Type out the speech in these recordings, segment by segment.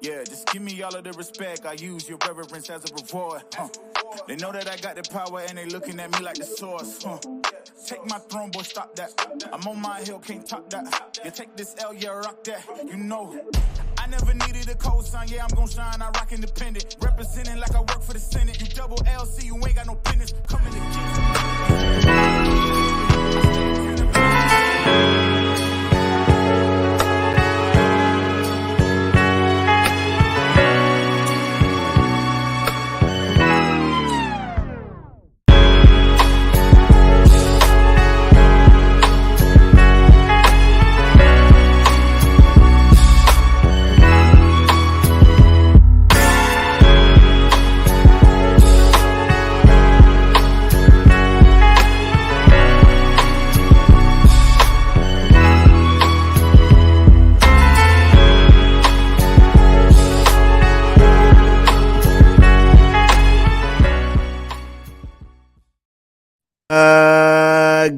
Yeah, just give me all of the respect. I use your reverence as a reward. They know that I got the power and they looking at me like the source. Take my throne, boy, stop that. I'm on my hill, can't top that. You take this L, yeah, rock that. You know, I never needed a cosign. Yeah, I'm gon' shine. I rock independent. Representing like I work for the Senate. You double LC, you ain't got no business. Coming to get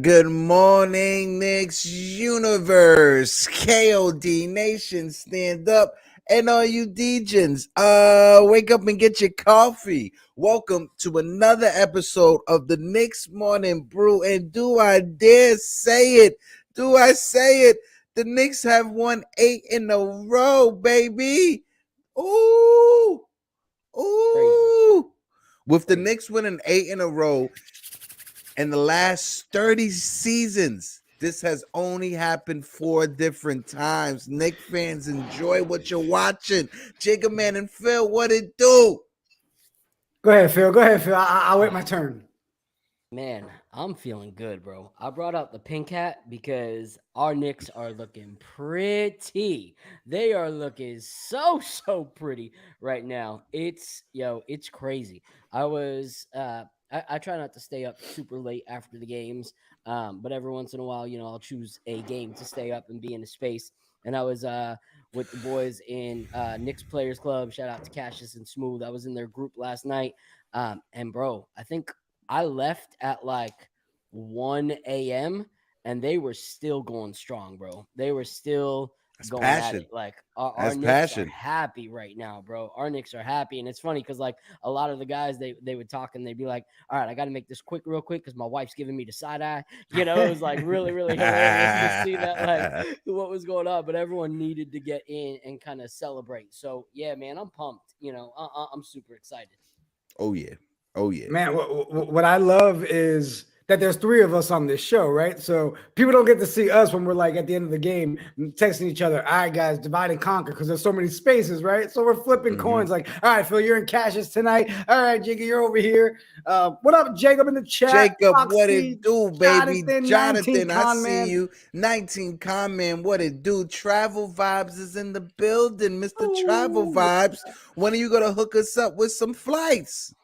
Good morning, Knicks Universe. KOD Nation, stand up. And all you Degens, wake up and get your coffee. Welcome to another episode of the Knicks Morning Brew. And do I dare say it? Do I say it? The Knicks have won 8 in a row, baby. Ooh. Ooh. With the Knicks winning 8 in a row, in the last 30 seasons, this has only happened 4 different times. Knicks fans, enjoy what you're watching. Jiggaman and Phil, what it do? Go ahead, Phil. I'll wait my turn. Man, I'm feeling good, bro. I brought out the pink hat because our Knicks are looking pretty. They are looking so pretty right now. It's crazy. I try not to stay up super late after the games, but every once in a while, I'll choose a game to stay up and be in the space. And I was with the boys in Knicks Players Club. Shout out to Cassius and Smooth. I was in their group last night. And, bro, I think I left at like 1 a.m. and they were still going strong, bro. They were still going passion. at it. Like our Knicks are happy right now, bro. Our Knicks are happy. And it's funny because like a lot of the guys, they would talk and they'd be like, all right, I got to make this real quick because my wife's giving me the side eye. It was like really hilarious to see that, like what was going on. But everyone needed to get in and kind of celebrate. So yeah, man, I'm pumped. I'm super excited. Oh yeah. Man, what I love is that there's 3 of us on this show, right? So people don't get to see us when we're like at the end of the game texting each other. All right, guys, divide and conquer because there's so many spaces, right? So we're flipping coins like, all right, Phil, you're in Cassius tonight. All right, Jigga, you're over here. What up, Jacob in the chat? Jacob, Foxy, what it do, baby? Jonathan, I see you. 19 Conman, what it do? Travel Vibes is in the building, Mr. Travel Vibes. When are you going to hook us up with some flights?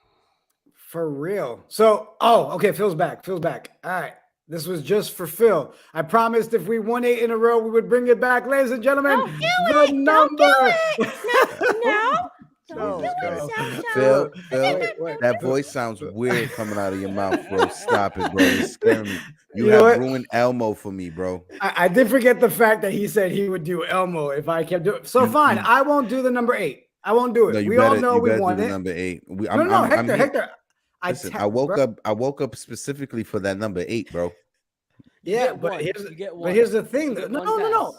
For real. So, okay, Phil's back. All right. This was just for Phil. I promised if we won 8 in a row, we would bring it back. Ladies and gentlemen, the number. Don't do it. Phil, that voice sounds weird coming out of your mouth, bro. Stop it, bro. You're scaring me. You have ruined Elmo for me, bro. I did forget the fact that he said he would do Elmo if I kept doing it. So fine, I won't do the number 8. I won't do it. No, we all know we won it. Number 8. Hector. Listen, I woke up specifically for that number 8, bro. Yeah, but here's the thing. No.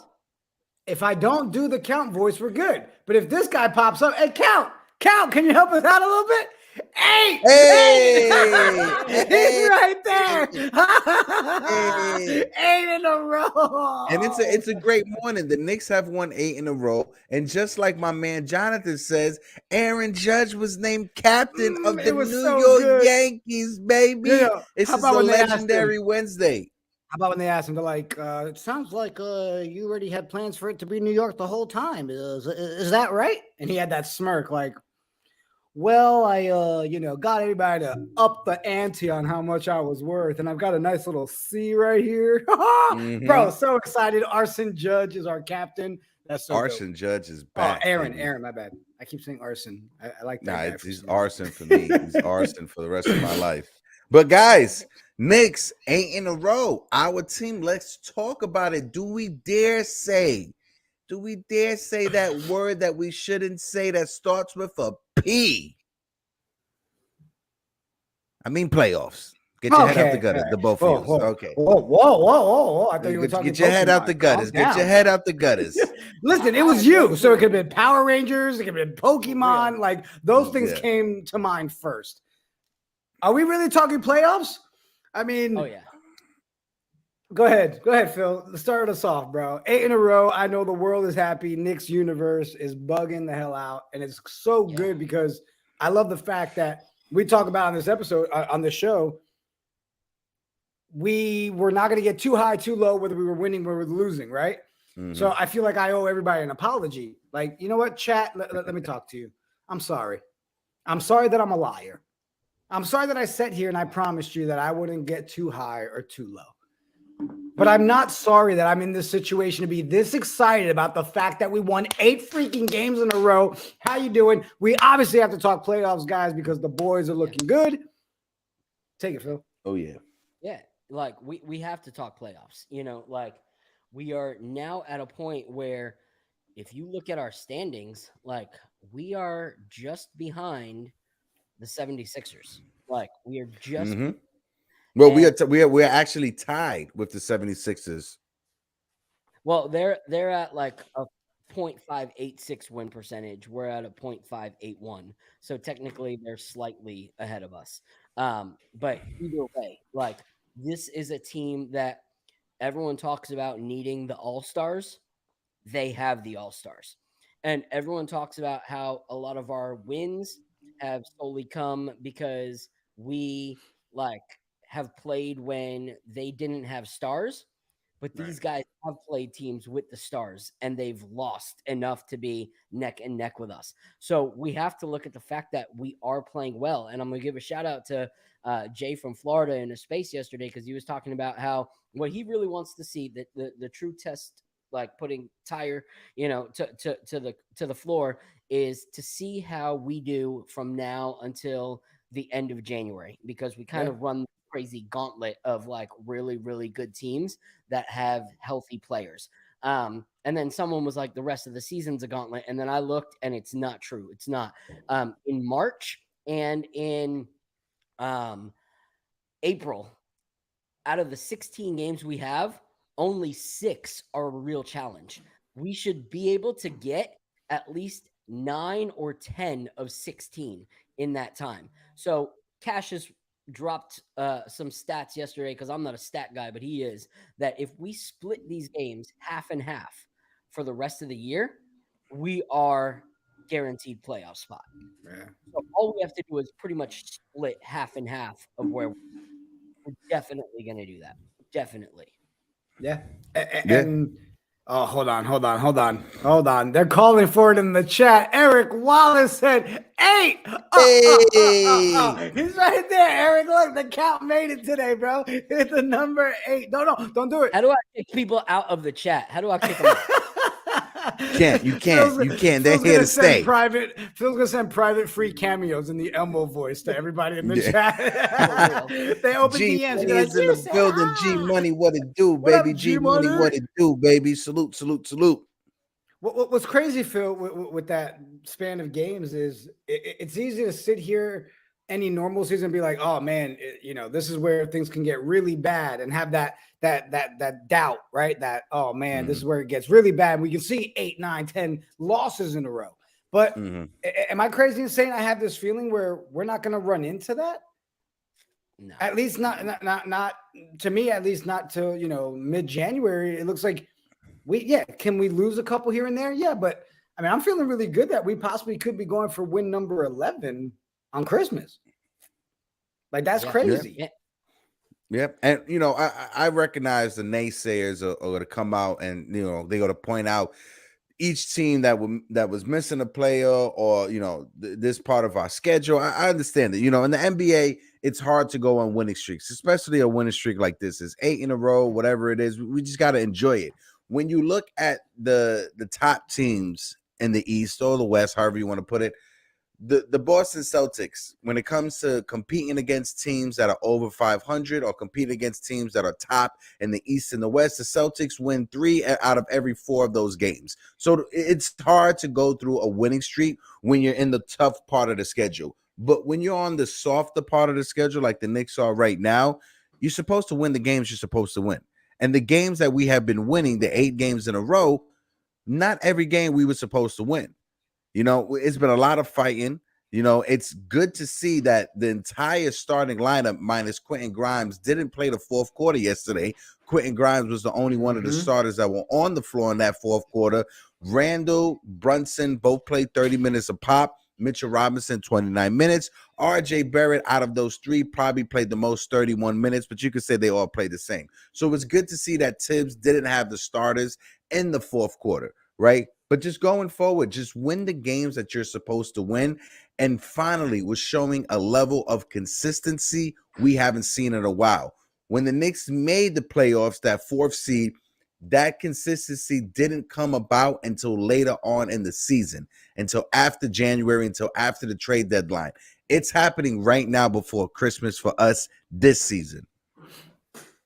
If I don't do the count voice, we're good. But if this guy pops up, hey, count, can you help us out a little bit? 8! He's right there. 8 in a row. And it's a great morning. The Knicks have won 8 in a row. And just like my man Jonathan says, Aaron Judge was named captain of the New York Yankees, baby. This is a legendary Wednesday. How about when they asked him to it sounds like you already had plans for it to be New York the whole time. Is that right? And he had that smirk like, well, I got everybody to up the ante on how much I was worth. And I've got a nice little C right here. Bro, so excited. Arson Judge is our captain. That's so Arson dope. Judge is back. Oh, Aaron, my bad. I keep saying Arson. I like that. Nah, he's Arson for me. He's Arson for the rest of my life. But guys, Knicks 8 in a row. Our team, let's talk about it. Do we dare say Do we dare say that word that we shouldn't say that starts with a P? I mean playoffs. Get your head out the gutters, the both of you. Okay. Whoa. I thought you were talking Get your head out the gutters. Get your head out the gutters. Listen, it was you. So it could have been Power Rangers. It could have been Pokemon. Like, those things came to mind first. Are we really talking playoffs? I mean, oh, yeah. Go ahead, Phil. Start us off, bro. 8 in a row. I know the world is happy. Knicks universe is bugging the hell out. And it's so good because I love the fact that we talk about on this episode, on the show, we were not going to get too high, too low, whether we were winning or we were losing, right? Mm-hmm. So I feel like I owe everybody an apology. Like, you know what, chat? Let me talk to you. I'm sorry. I'm sorry that I'm a liar. I'm sorry that I sat here and I promised you that I wouldn't get too high or too low. But I'm not sorry that I'm in this situation to be this excited about the fact that we won 8 freaking games in a row. How you doing? We obviously have to talk playoffs, guys, because the boys are looking good. Take it, Phil. Oh, yeah. Yeah, like we have to talk playoffs. You know, like we are now at a point where if you look at our standings, like we are just behind the 76ers. Like we are just well, we are actually tied with the 76ers. Well, they're at like a 0.586 win percentage. We're at a 0.581. So technically they're slightly ahead of us. But either way, like this is a team that everyone talks about needing the all-stars. They have the all-stars. And everyone talks about how a lot of our wins have solely come because we like have played when they didn't have stars, but these guys have played teams with the stars and they've lost enough to be neck and neck with us. So we have to look at the fact that we are playing well. And I'm going to give a shout out to Jay from Florida in a space yesterday, because he was talking about how what he really wants to see, that the true test, like putting tire, you know, to the floor, is to see how we do from now until the end of January, because we kind of run crazy gauntlet of like really, really good teams that have healthy players. And then someone was like, the rest of the season's a gauntlet. And then I looked and it's not true. It's not. In March and in April, out of the 16 games we have, only 6 are a real challenge. We should be able to get at least 9 or 10 of 16 in that time. So Cash has dropped some stats yesterday, because I'm not a stat guy, but he is, that if we split these games half and half for the rest of the year, we are guaranteed playoff spot. Yeah. So all we have to do is pretty much split half and half of where we're definitely going to do that. Definitely. Yeah. And oh, hold on. They're calling for it in the chat. Eric Wallace said 8. He's right there, Eric. Look, the count made it today, bro. It's the number 8. No, don't do it. How do I kick people out of the chat? How do I kick them out? You can't. They're here to stay. Phil's gonna send private free cameos in the Elmo voice to everybody in the chat. They open DMs. Money is in the building. G Money, what it do, baby? G Money, what it do, baby? Salute. What's crazy, Phil, with that span of games is it's easy to sit here any normal season and be like, oh man, this is where things can get really bad, and have that doubt, right? That, oh man, this is where it gets really bad. We can see 8, 9, 10 losses in a row. But am I crazy in saying I have this feeling where we're not going to run into that? No. At least not to me, at least not till, mid-January. It looks like can we lose a couple here and there? Yeah, but I mean, I'm feeling really good that we possibly could be going for win number 11 on Christmas. Like, that's crazy. Yeah. Yep. And, I recognize the naysayers are going to come out and, they're going to point out each team that was missing a player, or, this part of our schedule. I understand that, in the NBA, it's hard to go on winning streaks, especially a winning streak like this is 8 in a row, whatever it is. We just got to enjoy it. When you look at the top teams in the East or the West, however you want to put it, the Boston Celtics, when it comes to competing against teams that are over 500 or competing against teams that are top in the East and the West, the Celtics win 3 out of every 4 of those games. So it's hard to go through a winning streak when you're in the tough part of the schedule. But when you're on the softer part of the schedule, like the Knicks are right now, you're supposed to win the games you're supposed to win. And the games that we have been winning, the 8 games in a row, not every game we were supposed to win. You know, it's been a lot of fighting. You know, it's good to see that the entire starting lineup minus Quentin Grimes didn't play the fourth quarter yesterday. Quentin Grimes was the only one of the starters that were on the floor in that fourth quarter. Randall, Brunson both played 30 minutes a pop. Mitchell Robinson, 29 minutes. RJ Barrett, out of those 3, probably played the most, 31 minutes, but you could say they all played the same. So it was good to see that Tibbs didn't have the starters in the fourth quarter, right? But just going forward, just win the games that you're supposed to win. And finally, was showing a level of consistency we haven't seen in a while. When the Knicks made the playoffs, that 4th seed, that consistency didn't come about until later on in the season, until after January, until after the trade deadline. It's happening right now before Christmas for us this season.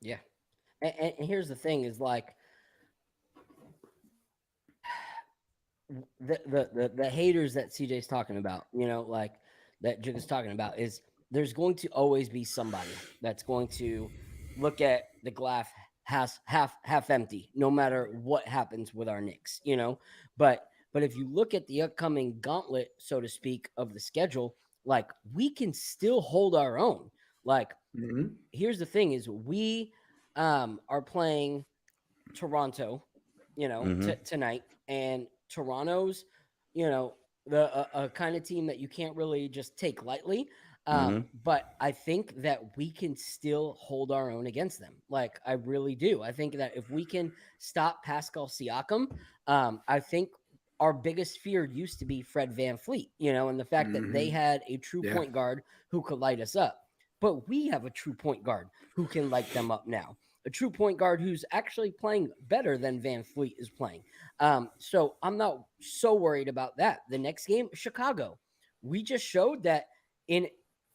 Yeah. And here's the thing is like the haters that CJ's talking about, you know, like that Jigga's talking about, is there's going to always be somebody that's going to look at the glass half empty, no matter what happens with our Knicks, you know. But if you look at the upcoming gauntlet, so to speak, of the schedule, like we can still hold our own. Like here's the thing is we are playing Toronto, you know, tonight, and Toronto's, you know, a kind of team that you can't really just take lightly. But I think that we can still hold our own against them. Like, I really do. I think that if we can stop Pascal Siakam, I think our biggest fear used to be Fred VanVleet, you know, and the fact that they had a true point guard who could light us up. But we have a true point guard who can light them up now. A true point guard who's actually playing better than VanVleet is playing. So I'm not so worried about that. The next game, Chicago. We just showed that in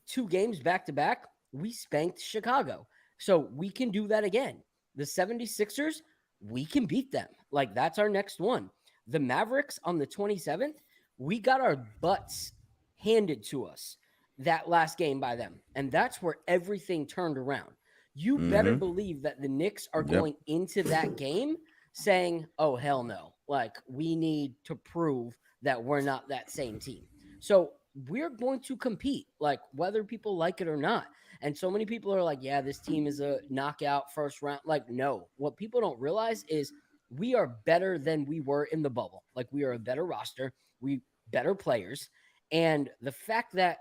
2 games back-to-back, we spanked Chicago. So we can do that again. The 76ers, we can beat them. Like, that's our next one. The Mavericks on the 27th, we got our butts handed to us that last game by them. And that's where everything turned around. You better believe that the Knicks are going into that game saying, oh, hell no. Like, we need to prove that we're not that same team. So we're going to compete, like, whether people like it or not. And so many people are like, yeah, this team is a knockout first round. Like, no. What people don't realize is we are better than we were in the bubble. Like, we are a better roster. We better players. And the fact that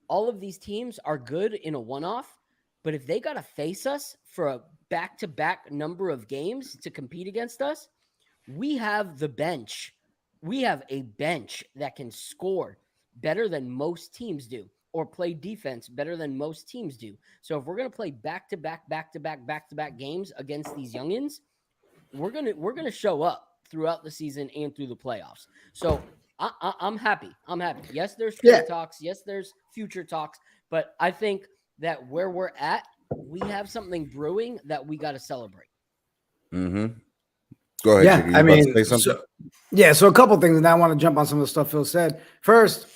all of these teams are good in a one-off, but if they got to face us for a back-to-back number of games to compete against us, we have the bench. We have a bench that can score better than most teams do, or play defense better than most teams do. So if we're going to play back-to-back games against these youngins, we're gonna show up throughout the season and through the playoffs. So I'm happy. I'm happy. Yes, there's trade talks. Yes, there's future talks. But I think that where we're at, we have something brewing that we got to celebrate. Go ahead. Yeah, Jiggy. I mean, say something? So a couple things, and I want to jump on some of the stuff Phil said. First,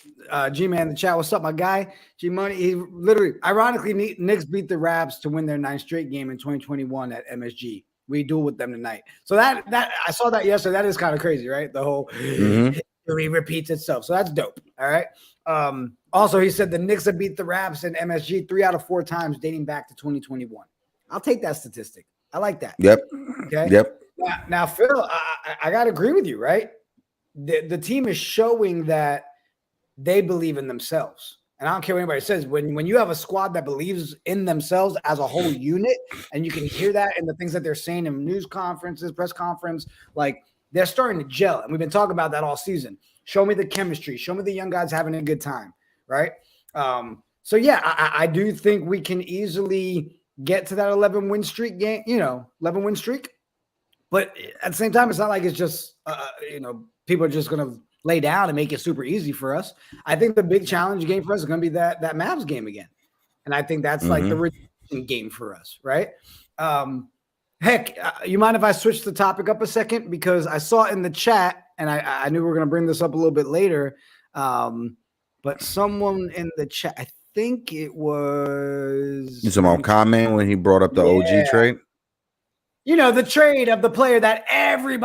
G-Man in the chat, what's up, my guy? G-Money, he literally, ironically, Knicks beat the Raps to win their 9th straight game in 2021 at MSG. We duel with them tonight. So that I saw that yesterday. That is kind of crazy, right? The whole history repeats itself. So that's dope. All right. Also, he said the Knicks have beat the Raps and MSG 3 out of 4 times dating back to 2021. I'll take that statistic. I like that. Yep. Okay. Yep. Now Phil, I got to agree with you, right? The team is showing that they believe in themselves. And I don't care what anybody says. When you have a squad that believes in themselves as a whole unit, and you can hear that in the things that they're saying in news conferences, press conference, like they're starting to gel. And we've been talking about that all season. Show me the chemistry. Show me the young guys having a good time, right? So, yeah, I do think we can easily get to that 11-win streak game, 11-win streak. But at the same time, it's not like it's just, people are just going to lay down and make it super easy for us. I think the big challenge game for us is going to be that Mavs game again, and I think that's like the redemption game for us, right? Heck, you mind if I switch the topic up a second, because I saw in the chat, and I knew we were going to bring this up a little bit later, but someone in the chat, I think it was. You talking about comment when he brought up the OG trade? You know, the trade of the player that every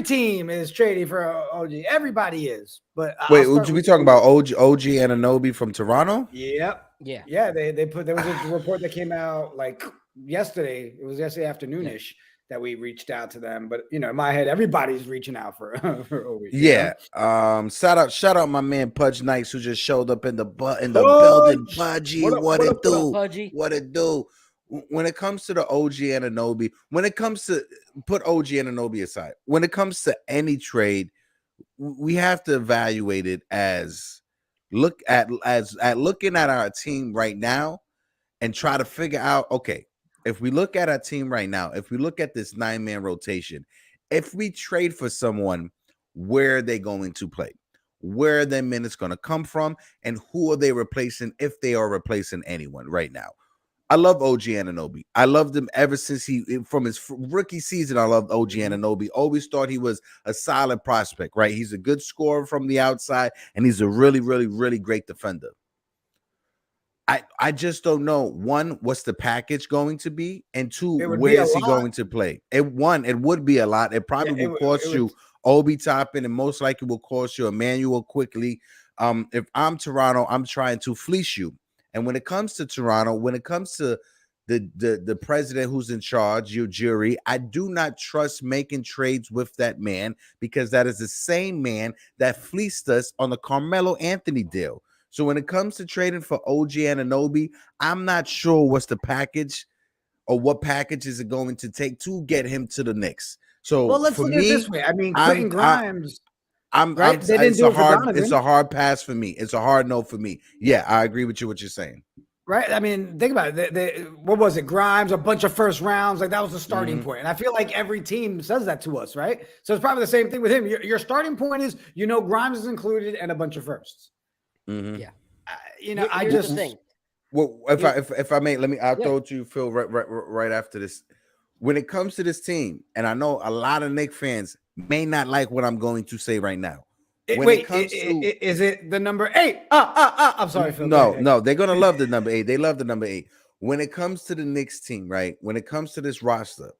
team is trading for OG. Everybody is. But wait, would you be talking about OG Anunoby from Toronto? Yep. Yeah. They put, there was a report that came out like yesterday. It was yesterday afternoonish that we reached out to them. But you know, in my head, everybody's reaching out for OG. Yeah. Shout out my man Pudge Nikes, who just showed up in the building. Pudgy, what it do? What it do? When it comes to the OG Anunoby, when it comes to put OG Anunoby aside, when it comes to any trade, we have to evaluate it as looking at our team right now and try to figure out, okay, if we look at our team right now, if we look at this 9-man rotation, if we trade for someone, where are they going to play? Where are their minutes going to come from? And who are they replacing, if they are replacing anyone right now? I love OG Anunoby. I loved him ever since from his rookie season. I loved OG Anunoby. Always thought he was a solid prospect, right? He's a good scorer from the outside, and he's a really, really, really great defender. I just don't know, one, what's the package going to be? And two, where is he going to play? It would be a lot. It probably will cost you Obi Toppin, and most likely will cost you Emmanuel quickly. If I'm Toronto, I'm trying to fleece you. And when it comes to Toronto, when it comes to the president who's in charge, your jury, I do not trust making trades with that man, because that is the same man that fleeced us on the Carmelo Anthony deal. So when it comes to trading for OG Anunoby, I'm not sure what's the package or what package is it going to take to get him to the Knicks. So let's look at it this way. I mean, Quentin Grimes. It's a hard pass for me. It's a hard no for me. Yeah, I agree with you what you're saying. Right. I mean, think about it. What was it? Grimes, a bunch of first rounds. Like, that was the starting point. And I feel like every team says that to us, right? So it's probably the same thing with him. Your starting point is, Grimes is included and a bunch of firsts. Yeah. I just think. Well, if I may, I'll throw it to you, Phil, right after this. When it comes to this team, and I know a lot of Knicks fans may not like what I'm going to say right now. Is it the number 8? I'm sorry, Phil. No, they're gonna love the number 8. They love the number 8. When it comes to the Knicks team, right? When it comes to this roster,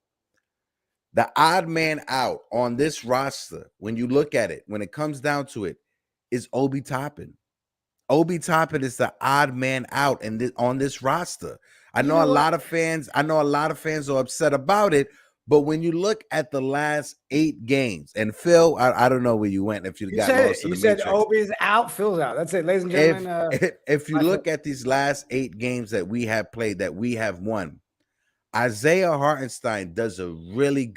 the odd man out on this roster, when you look at it, when it comes down to it, is Obi Toppin. Obi Toppin is the odd man out on this roster. I know a lot of fans are upset about it, but when you look at the last 8 games, and Phil, I don't know where you went if you got lost in the Matrix. You said Obi's out, Phil's out. That's it, ladies and gentlemen. If you look at these last 8 games that we have played, that we have won, Isaiah Hartenstein does a really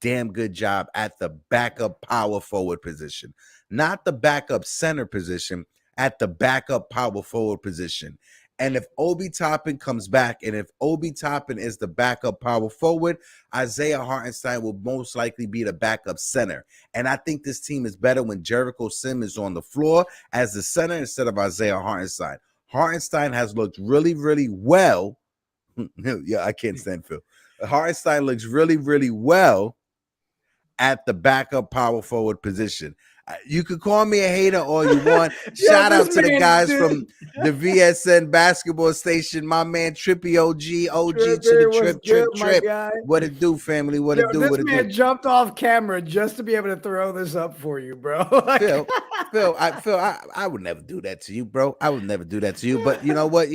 damn good job at the backup power forward position, not the backup center position, at the backup power forward position. And if Obi Toppin comes back, and if Obi Toppin is the backup power forward, Isaiah Hartenstein will most likely be the backup center. And I think this team is better when Jericho Sims is on the floor as the center instead of Isaiah Hartenstein. Hartenstein has looked really, really well. Yeah, I can't stand Phil. Hartenstein looks really, really well at the backup power forward position. You could call me a hater all you want. Shout out to the guys from the VSN basketball station. My man Trippy OG to the trip. What it do, family? What it do? This man jumped off camera just to be able to throw this up for you, bro. Phil, I would never do that to you, bro. I would never do that to you. But you know what?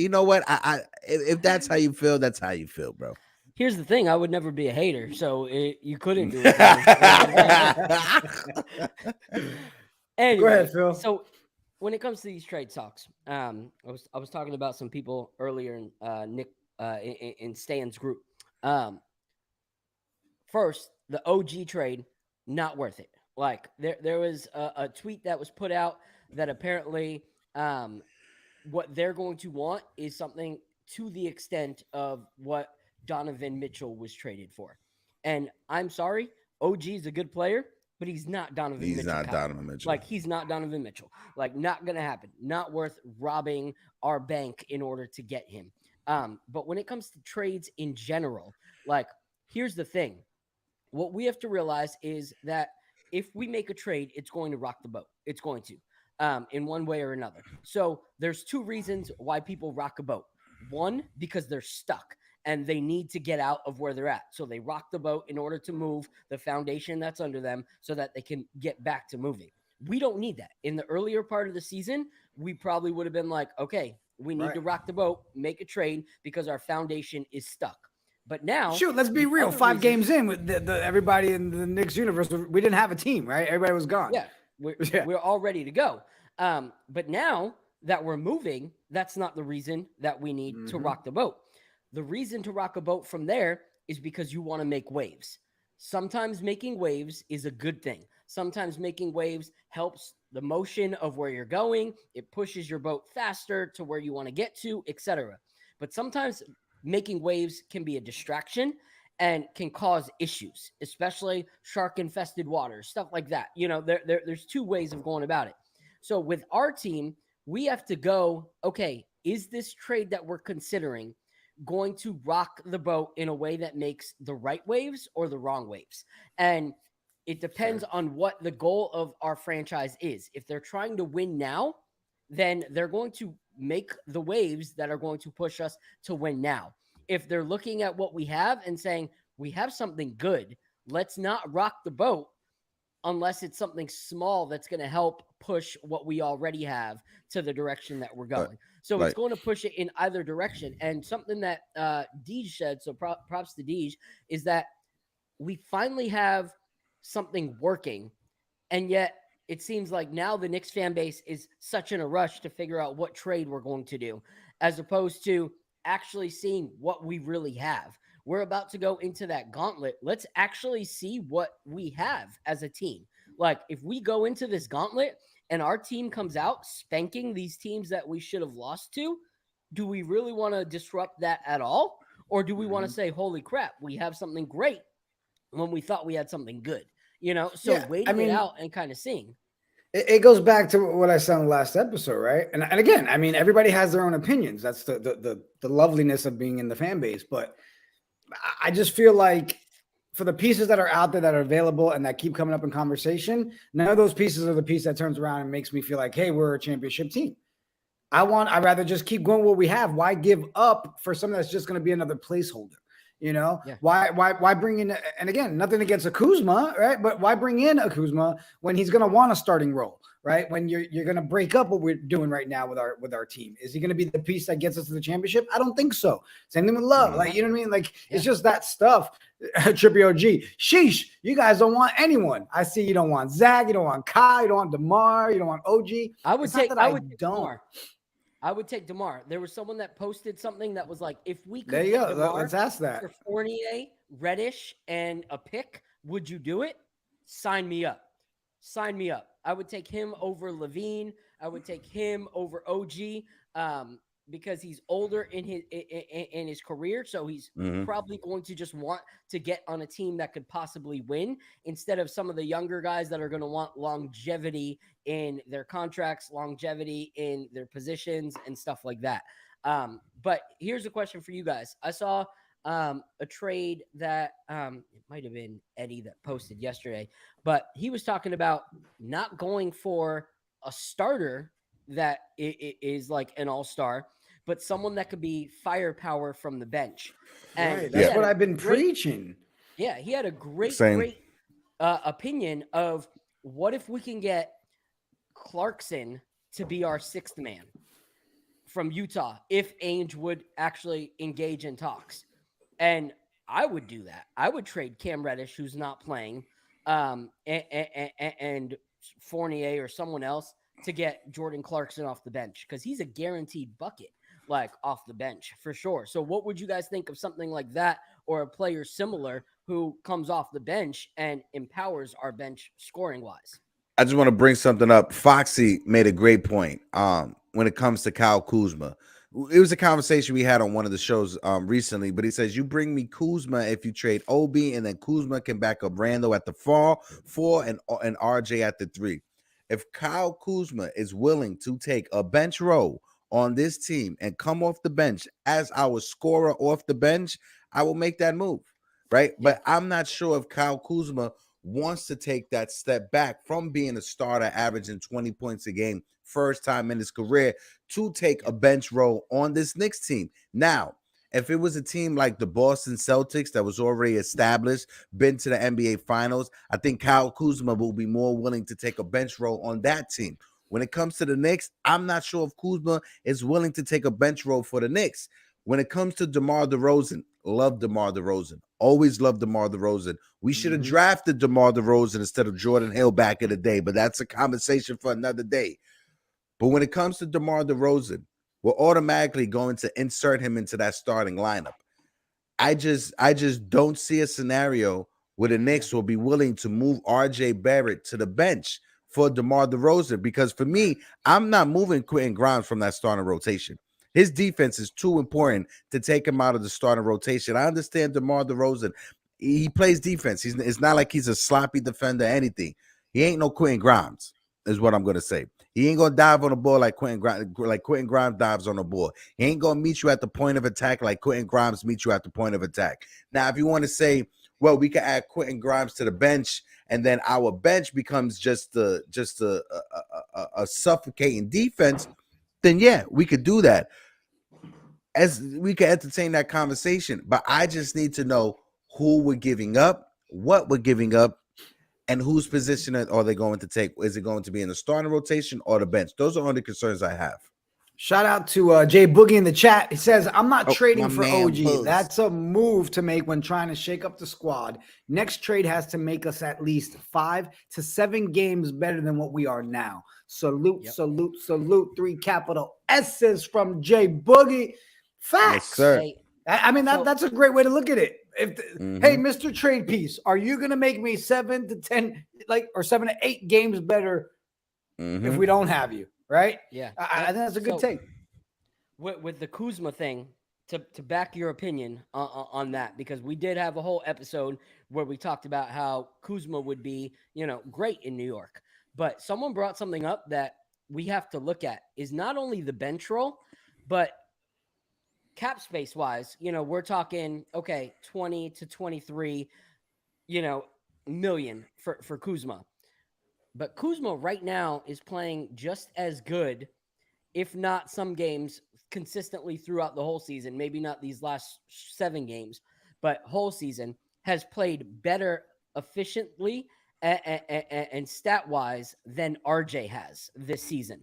If that's how you feel, that's how you feel, bro. Here's the thing: I would never be a hater, so you couldn't do it. Anyway, go ahead, Phil. So, when it comes to these trade talks, I was talking about some people earlier in Nick in Stan's group. First, the OG trade, not worth it. Like there was a tweet that was put out that apparently what they're going to want is something to the extent of what Donovan Mitchell was traded for. And I'm sorry, OG is a good player. but he's not Donovan He's Mitchell. not caliber. Donovan Mitchell. Like, he's not Donovan Mitchell. Like, not going to happen. Not worth robbing our bank in order to get him. But when it comes to trades in general, like, here's the thing. What we have to realize is that if we make a trade, it's going to rock the boat. It's going to, in one way or another. So there's two reasons why people rock a boat. One, because they're stuck and they need to get out of where they're at. So they rock the boat in order to move the foundation that's under them so that they can get back to moving. We don't need that. In the earlier part of the season, we probably would have been like, okay, we need to rock the boat, make a trade because our foundation is stuck. But now, shoot, let's be real. 5 games in with everybody in the Knicks universe, we didn't have a team, right? Everybody was gone. Yeah, we're all ready to go. But now that we're moving, that's not the reason that we need to rock the boat. The reason to rock a boat from there is because you want to make waves. Sometimes making waves is a good thing. Sometimes making waves helps the motion of where you're going. It pushes your boat faster to where you want to get to, etc. But sometimes making waves can be a distraction and can cause issues, especially shark-infested waters, stuff like that. You know, there's two ways of going about it. So with our team, we have to go, okay, is this trade that we're considering going to rock the boat in a way that makes the right waves or the wrong waves? And it depends on what the goal of our franchise is. If they're trying to win now, then they're going to make the waves that are going to push us to win now. If they're looking at what we have and saying, we have something good, let's not rock the boat unless it's something small that's going to help push what we already have to the direction that we're going. So it's going to push it in either direction. And something that Dej said, so props to Dej, is that we finally have something working, and yet it seems like now the Knicks fan base is such in a rush to figure out what trade we're going to do, as opposed to actually seeing what we really have. We're about to go into that gauntlet. Let's actually see what we have as a team. Like, if we go into this gauntlet and our team comes out spanking these teams that we should have lost to, do we really want to disrupt that at all? Or do we want to say, holy crap, we have something great when we thought we had something good? You know, so waiting it out and kind of seeing. It goes back to what I said in the last episode, right? And again, I mean, everybody has their own opinions. That's the loveliness of being in the fan base. But I just feel like for the pieces that are out there that are available and that keep coming up in conversation, none of those pieces are the piece that turns around and makes me feel like, hey, we're a championship team. I'd rather just keep going what we have. Why give up for something that's just going to be another placeholder? You know, why bring in, and again, nothing against a Kuzma, right? But why bring in a Kuzma when he's going to want a starting role, right? When you're going to break up what we're doing right now with our team. Is he going to be the piece that gets us to the championship? I don't think so. Same thing with Love. Like, you know what I mean? Like, it's just that stuff. Trippy OG. Sheesh, you guys don't want anyone. I see you don't want Zach, you don't want Kai, you don't want DeMar, you don't want OG. I would take DeMar. I would take DeMar. There was someone that posted something that was like, if we could get DeMar, let's ask that. For Fournier, Reddish, and a pick, would you do it? Sign me up. Sign me up. I would take him over Levine. I would take him over OG because he's older in his career. So he's probably going to just want to get on a team that could possibly win instead of some of the younger guys that are going to want longevity in their contracts, longevity in their positions and stuff like that. But here's a question for you guys. I saw a trade that it might have been Eddie that posted yesterday, but he was talking about not going for a starter that is like an all-star, but someone that could be firepower from the bench. And that's what I've been preaching. Yeah, he had a great opinion of what if we can get Clarkson to be our sixth man from Utah if Ainge would actually engage in talks. And I would do that. I would trade Cam Reddish, who's not playing, and Fournier or someone else to get Jordan Clarkson off the bench because he's a guaranteed bucket, like off the bench for sure. So what would you guys think of something like that or a player similar who comes off the bench and empowers our bench scoring wise? I just want to bring something up. Foxy made a great point when it comes to Kyle Kuzma. it was a conversation we had on one of the shows recently, but he says you bring me Kuzma if you trade Obi, and then Kuzma can back up Randall at the four and RJ at the 3. If Kyle Kuzma is willing to take a bench role on this team and come off the bench as our scorer off the bench, I will make that move, right? Yeah. But I'm not sure if Kyle Kuzma wants to take that step back from being a starter averaging 20 points a game first time in his career to take a bench role on this Knicks team. Now, if it was a team like the Boston Celtics that was already established, been to the NBA Finals, I think Kyle Kuzma will be more willing to take a bench role on that team. When it comes to the Knicks, I'm not sure if Kuzma is willing to take a bench role for the Knicks. When it comes to DeMar DeRozan, love DeMar DeRozan. Always love DeMar DeRozan. We should have drafted DeMar DeRozan instead of Jordan Hill back in the day, but that's a conversation for another day. But when it comes to DeMar DeRozan, we're automatically going to insert him into that starting lineup. I just don't see a scenario where the Knicks will be willing to move RJ Barrett to the bench for DeMar DeRozan, because for me, I'm not moving Quentin Grimes from that starting rotation. His defense is too important to take him out of the starting rotation. I understand DeMar DeRozan. He plays defense. It's not like he's a sloppy defender or anything. He ain't no Quentin Grimes, is what I'm going to say. He ain't going to dive on the ball like Quentin Grimes dives on the ball. He ain't going to meet you at the point of attack like Quentin Grimes meets you at the point of attack. Now, if you want to say, well, we can add Quentin Grimes to the bench, and then our bench becomes just a suffocating defense, then yeah, we could do that. As we could entertain that conversation, but I just need to know who we're giving up, what we're giving up, and whose position are they going to take? Is it going to be in the starting rotation or the bench? Those are only concerns I have. Shout out to Jay Boogie in the chat. He says, I'm not trading for OG. Buzz. That's a move to make when trying to shake up the squad. Next trade has to make us at least 5 to 7 games better than what we are now. Salute, salute, salute. 3 capital S's from Jay Boogie. Facts. Yes, sir. Hey, I mean, that's a great way to look at it. Hey, Mr. Trade Piece, are you going to make me 7 to 10, or 7 to 8 games better if we don't have you? Right? Yeah. I think that's a good take. With the Kuzma thing, to back your opinion on that, because we did have a whole episode where we talked about how Kuzma would be, great in New York. But someone brought something up that we have to look at is not only the bench role, but cap space wise, we're talking, 20 to 23, million for Kuzma. But Kuzma right now is playing just as good, if not some games consistently throughout the whole season, maybe not these last 7 games, but whole season has played better efficiently and stat-wise than RJ has this season.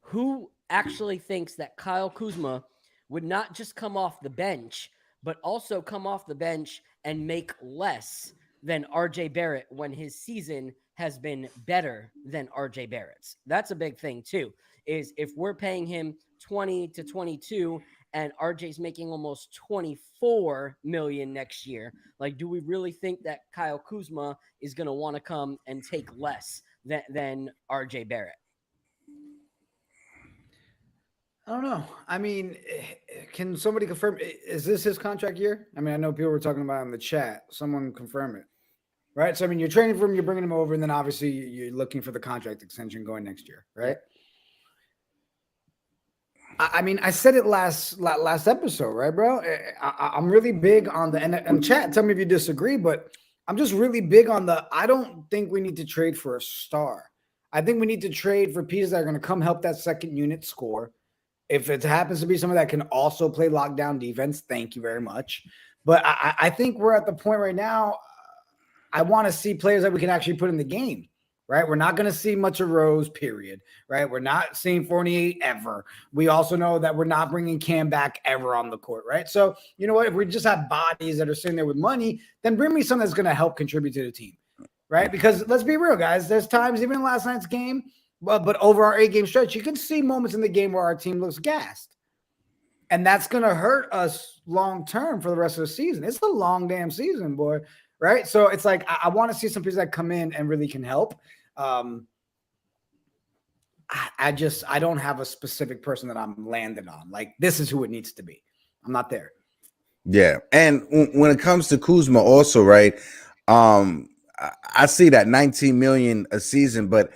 Who actually thinks that Kyle Kuzma would not just come off the bench, but also come off the bench and make less than RJ Barrett when his season has been better than RJ Barrett's? That's a big thing too, is if we're paying him 20 to 22 and RJ's making almost 24 million next year, like, do we really think that Kyle Kuzma is going to want to come and take less than RJ Barrett? I don't know. I mean, can somebody confirm? Is this his contract year? I mean, I know people were talking about it in the chat. Someone confirm it. Right? So, I mean, you're training for him, you're bringing him over, and then obviously you're looking for the contract extension going next year, right? I mean, I said it last episode, right, bro? I'm really big on the, and chat, tell me if you disagree, but I'm just really big on I don't think we need to trade for a star. I think we need to trade for pieces that are going to come help that second unit score. If it happens to be someone that can also play lockdown defense, thank you very much. But I think we're at the point right now, I want to see players that we can actually put in the game, right? We're not going to see much of Rose, period, right? We're not seeing Fournier ever. We also know that we're not bringing Cam back ever on the court, right? So, you know what? If we just have bodies that are sitting there with money, then bring me something that's going to help contribute to the team, right? Because let's be real, guys. There's times, even in last night's game, but over our 8-game stretch, you can see moments in the game where our team looks gassed. And that's going to hurt us long-term for the rest of the season. It's a long damn season, boy, right? So it's like I want to see some people that come in and really can help. I don't have a specific person that I'm landing on. Like, this is who it needs to be. I'm not there. Yeah, and when it comes to Kuzma, also, right? I see that 19 million a season, but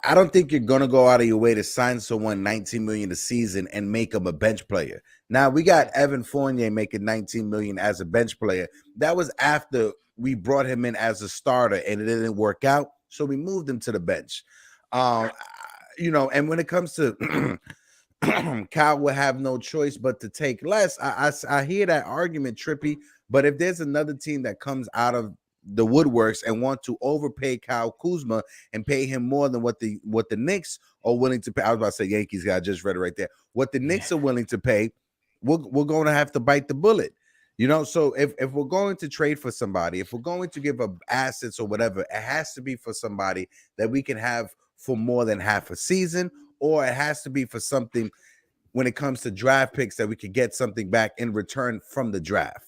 I don't think you're gonna go out of your way to sign someone 19 million a season and make him a bench player. Now we got Evan Fournier making 19 million as a bench player. That was after we brought him in as a starter and it didn't work out, so we moved him to the bench. And when it comes to Kyle will have no choice but to take less. I hear that argument, Trippy. But if there's another team that comes out of the woodworks and want to overpay Kyle Kuzma and pay him more than what the Knicks are willing to pay, I was about to say Yankees guy, I just read it right there. What the Knicks are willing to pay, we're going to have to bite the bullet. So if we're going to trade for somebody, if we're going to give up assets or whatever, it has to be for somebody that we can have for more than half a season, or it has to be for something when it comes to draft picks that we could get something back in return from the draft.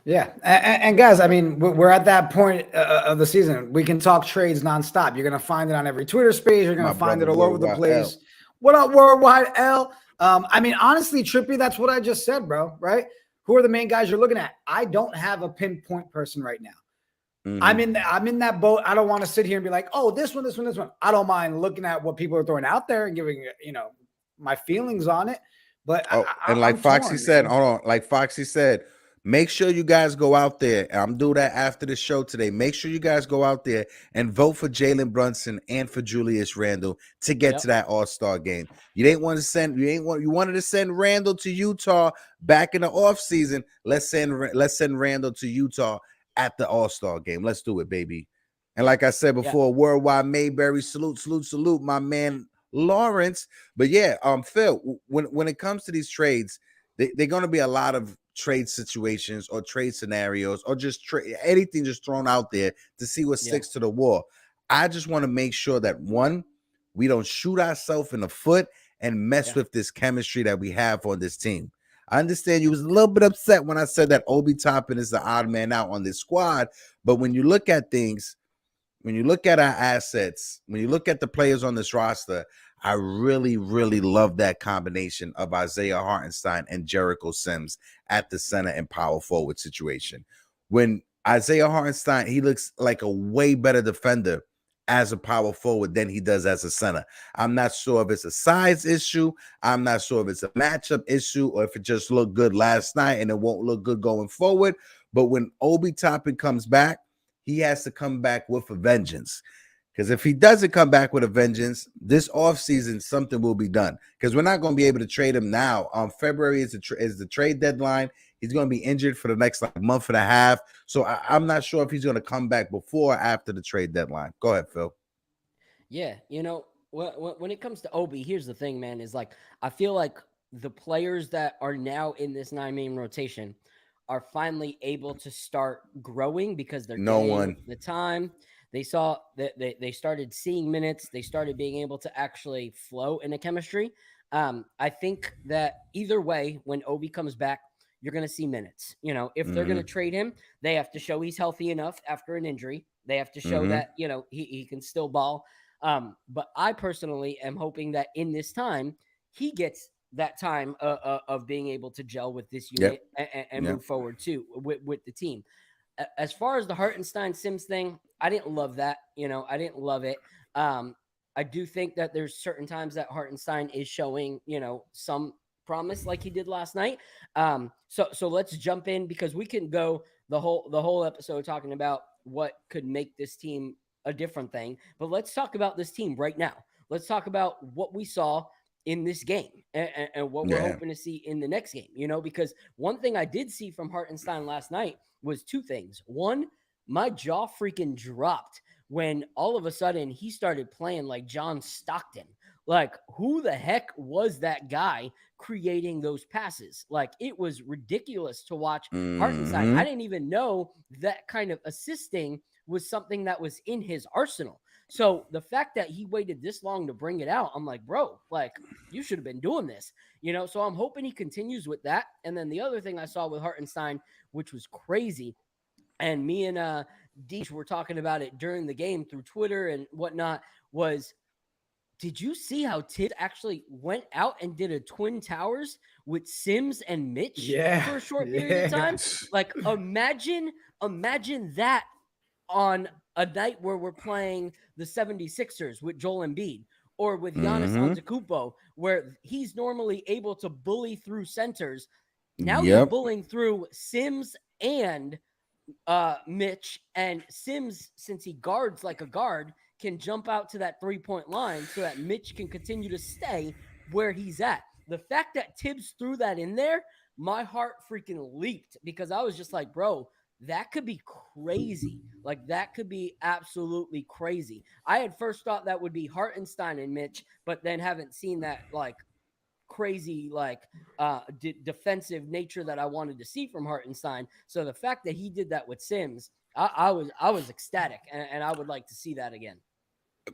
Yeah. And guys, I mean, we're at that point of the season. We can talk trades nonstop. You're going to find it on every Twitter space. You're going to find it all over the place. L. What up, Worldwide L? I mean, honestly, Trippy, that's what I just said, bro, right? Who are the main guys you're looking at? I don't have a pinpoint person right now. Mm-hmm. I'm in that boat. I don't want to sit here and be like, oh, this one. I don't mind looking at what people are throwing out there and giving, my feelings on it. But like Foxy said, hold on, like Foxy said, make sure you guys go out there. And I'm doing that after the show today. Make sure you guys go out there and vote for Jalen Brunson and for Julius Randle to get to that All-Star game. You wanted to send Randle to Utah back in the offseason. Let's send Randle to Utah at the All-Star game. Let's do it, baby. And like I said before, Worldwide Mayberry, salute, my man Lawrence. But Phil, when it comes to these trades, they're going to be a lot of trade situations or trade scenarios or just anything just thrown out there to see what sticks to the wall. I just want to make sure that, one, we don't shoot ourselves in the foot and mess with this chemistry that we have on this team. I understand you was a little bit upset when I said that Obi Toppin is the odd man out on this squad, but when you look at things, when you look at our assets, when you look at the players on this roster, I really, really love that combination of Isaiah Hartenstein and Jericho Sims at the center and power forward situation. When Isaiah Hartenstein, he looks like a way better defender as a power forward than he does as a center. I'm not sure if it's a size issue. I'm not sure if it's a matchup issue or if it just looked good last night and it won't look good going forward. But when Obi Toppin comes back, he has to come back with a vengeance. Because if he doesn't come back with a vengeance, this offseason, something will be done. Because we're not going to be able to trade him now. February is the trade deadline. He's going to be injured for the next month and a half. So I'm not sure if he's going to come back before or after the trade deadline. Go ahead, Phil. Yeah, when it comes to Obi, here's the thing, man, is like I feel like the players that are now in this 9-man rotation are finally able to start growing because they're getting the time. They saw that they started seeing minutes. They started being able to actually flow in a chemistry. I think that either way, when Obi comes back, you're going to see minutes. If they're going to trade him, they have to show he's healthy enough after an injury. They have to show that, he can still ball. But I personally am hoping that in this time, he gets that time of being able to gel with this unit and move forward too with the team. As far as the Hartenstein Sims thing, I didn't love that. I didn't love it. I do think that there's certain times that Hartenstein is showing, some promise like he did last night. So let's jump in because we can go the whole episode talking about what could make this team a different thing. But let's talk about this team right now. Let's talk about what we saw in this game and what we're hoping to see in the next game, because one thing I did see from Hartenstein last night was two things. One, my jaw freaking dropped when all of a sudden he started playing like John Stockton. Like, who the heck was that guy creating those passes? Like, it was ridiculous to watch Hartenstein. I didn't even know that kind of assisting was something that was in his arsenal. So the fact that he waited this long to bring it out, I'm like, bro, like, you should have been doing this, So I'm hoping he continues with that. And then the other thing I saw with Hartenstein, which was crazy, and me and Deej were talking about it during the game through Twitter and whatnot was, did you see how Tibbs actually went out and did a Twin Towers with Sims and Mitch for a short period of time? Like, imagine that on a night where we're playing the 76ers with Joel Embiid or with Giannis Antetokounmpo, where he's normally able to bully through centers. Now you're bullying through Sims and Mitch, and Sims, since he guards like a guard, can jump out to that 3-point line so that Mitch can continue to stay where he's at. The fact that Tibbs threw that in there, my heart freaking leaped because I was just like, bro, that could be crazy. Like, that could be absolutely crazy. I had first thought that would be Hartenstein and Mitch, but then haven't seen that, like, crazy, like, defensive nature that I wanted to see from Hartenstein. So the fact that he did that with Sims, I was ecstatic, and I would like to see that again.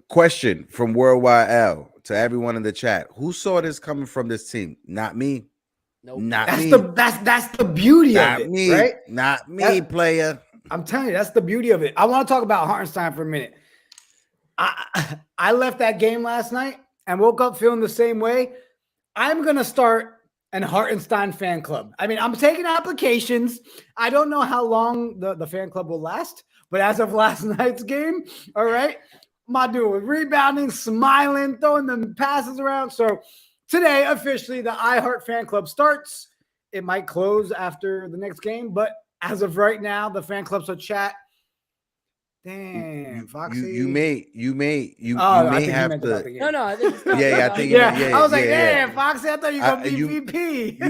Question from Worldwide L to everyone in the chat: who saw this coming from this team? Not me. Nope. Not That's me. that's the beauty Not of it, me. right? Not me, player. I'm telling you, that's the beauty of it. I want to talk about Hartenstein for a minute. I left that game last night and woke up feeling the same way. I'm going to start an Hartenstein fan club. I mean, I'm taking applications. I don't know how long the fan club will last, but as of last night's game, all right, my dude was rebounding, smiling, throwing them passes around. So today, officially, the iHeart fan club starts. It might close after the next game, but as of right now, the fan clubs will chat. Damn, Foxy. You may have to. No, I think it's I think. I was like, damn, Foxy, I thought you were gonna be VP.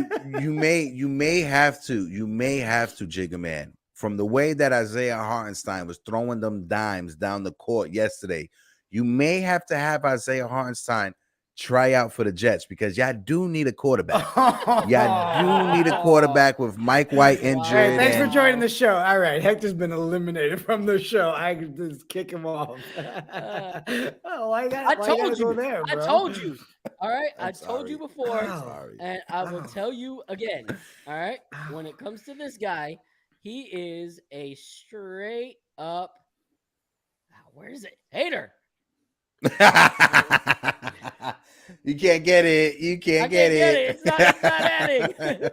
you may have to, Jiggaman. From the way that Isaiah Hartenstein was throwing them dimes down the court yesterday, you may have to have Isaiah Hartenstein try out for the Jets because y'all do need a quarterback. Y'all do need a quarterback with Mike White injured. Hey, thanks for joining the show. All right, Hector's been eliminated from the show. I could just kick him off. I told you. There, bro? I told you. All right, I told you before, and I will tell you again. All right, when it comes to this guy, he is a straight up. Where is it? Hater. You can't get it. You can't get it. It's not adding.